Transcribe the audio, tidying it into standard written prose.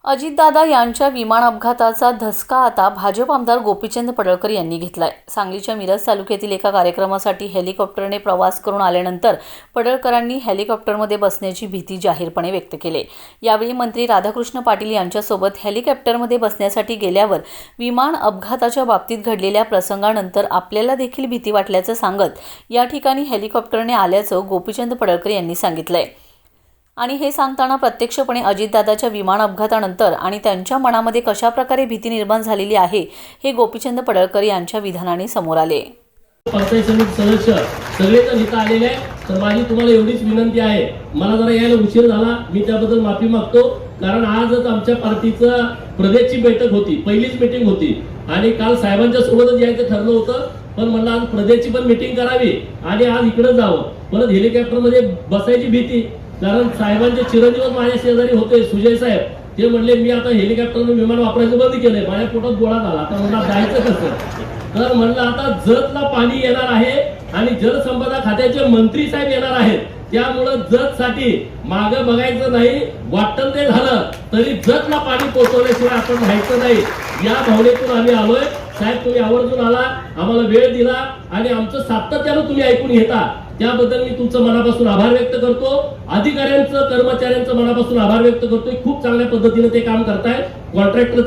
अजितदादा यांच्या विमान अपघाताचा धसका आता भाजप आमदार गोपीचंद पडळकर यांनी घेतलाय। सांगलीच्या मिरज तालुक्यातील एका कार्यक्रमासाठी हेलिकॉप्टरने प्रवास करून आल्यानंतर पडळकरांनी हेलिकॉप्टरमध्ये बसण्याची भीती जाहीरपणे व्यक्त केली। यावेळी मंत्री राधाकृष्ण पाटील यांच्यासोबत हेलिकॉप्टरमध्ये बसण्यासाठी गेल्यावर विमान अपघाताच्या बाबतीत घडलेल्या प्रसंगानंतर आपल्याला देखील भीती वाटल्याचं सांगत या ठिकाणी हेलिकॉप्टरने आल्याचं गोपीचंद पडळकर यांनी सांगितलंय। आणि हे सांगताना प्रत्यक्षपणे अजितदादाच्या विमान अपघातानंतर आणि त्यांच्या मनामध्ये कशा प्रकारे भीती निर्माण झालेली आहे हे गोपीचंद पडळकर यांच्या विधानाने समोर आले। पंचायत समिती सदस्य सगळेजण इथं आलेले आहेत, तर माझी तुम्हाला एवढीच विनंती आहे, मला जरा यायला उशीर झाला, मी त्याबद्दल माफी मागतो। कारण आजच आमच्या पार्टीचं प्रदेशची बैठक होती, पहिलीच मीटिंग होती आणि काल साहेबांच्या सोबतच यायचं ठरलं होतं, पण म्हणलं आज प्रदेशची पण मीटिंग करावी आणि आज इकडे जावं। परत हेलिकॉप्टरमध्ये बसायची भीती, कारण साहेबांचे चिरंजीव माझ्या शेजारी होते सुजय साहेब, ते म्हणले मी आता हेलिकॉप्टरने विमान वापरायचं बंद केलंय, माझ्या पोटात गोळा झाला, आता मला जायचं कसं। तर म्हणलं आता जतला पाणी येणार आहे आणि जलसंपदा खात्याचे मंत्री साहेब येणार आहेत, त्यामुळे जतसाठी मागे बघायचं नाही, वाटतं ते झालं तरी जतला पाणी पोहोचवल्याशिवाय आपण राहायचं नाही, या भावनेतून आम्ही आलोय। साहेब तुम्ही आवर्जून आला, आम्हाला वेळ दिला आणि आमचं सातत्यानं तुम्ही ऐकून घेता, त्याबद्दल मी तुमचं मनापासून आभार व्यक्त करतो। अधिकाऱ्यांचं कर्मचाऱ्यांचं मनापासून आभार व्यक्त करतोय, खूप चांगल्या पद्धतीने ते काम करतायत। कॉन्ट्रॅक्टर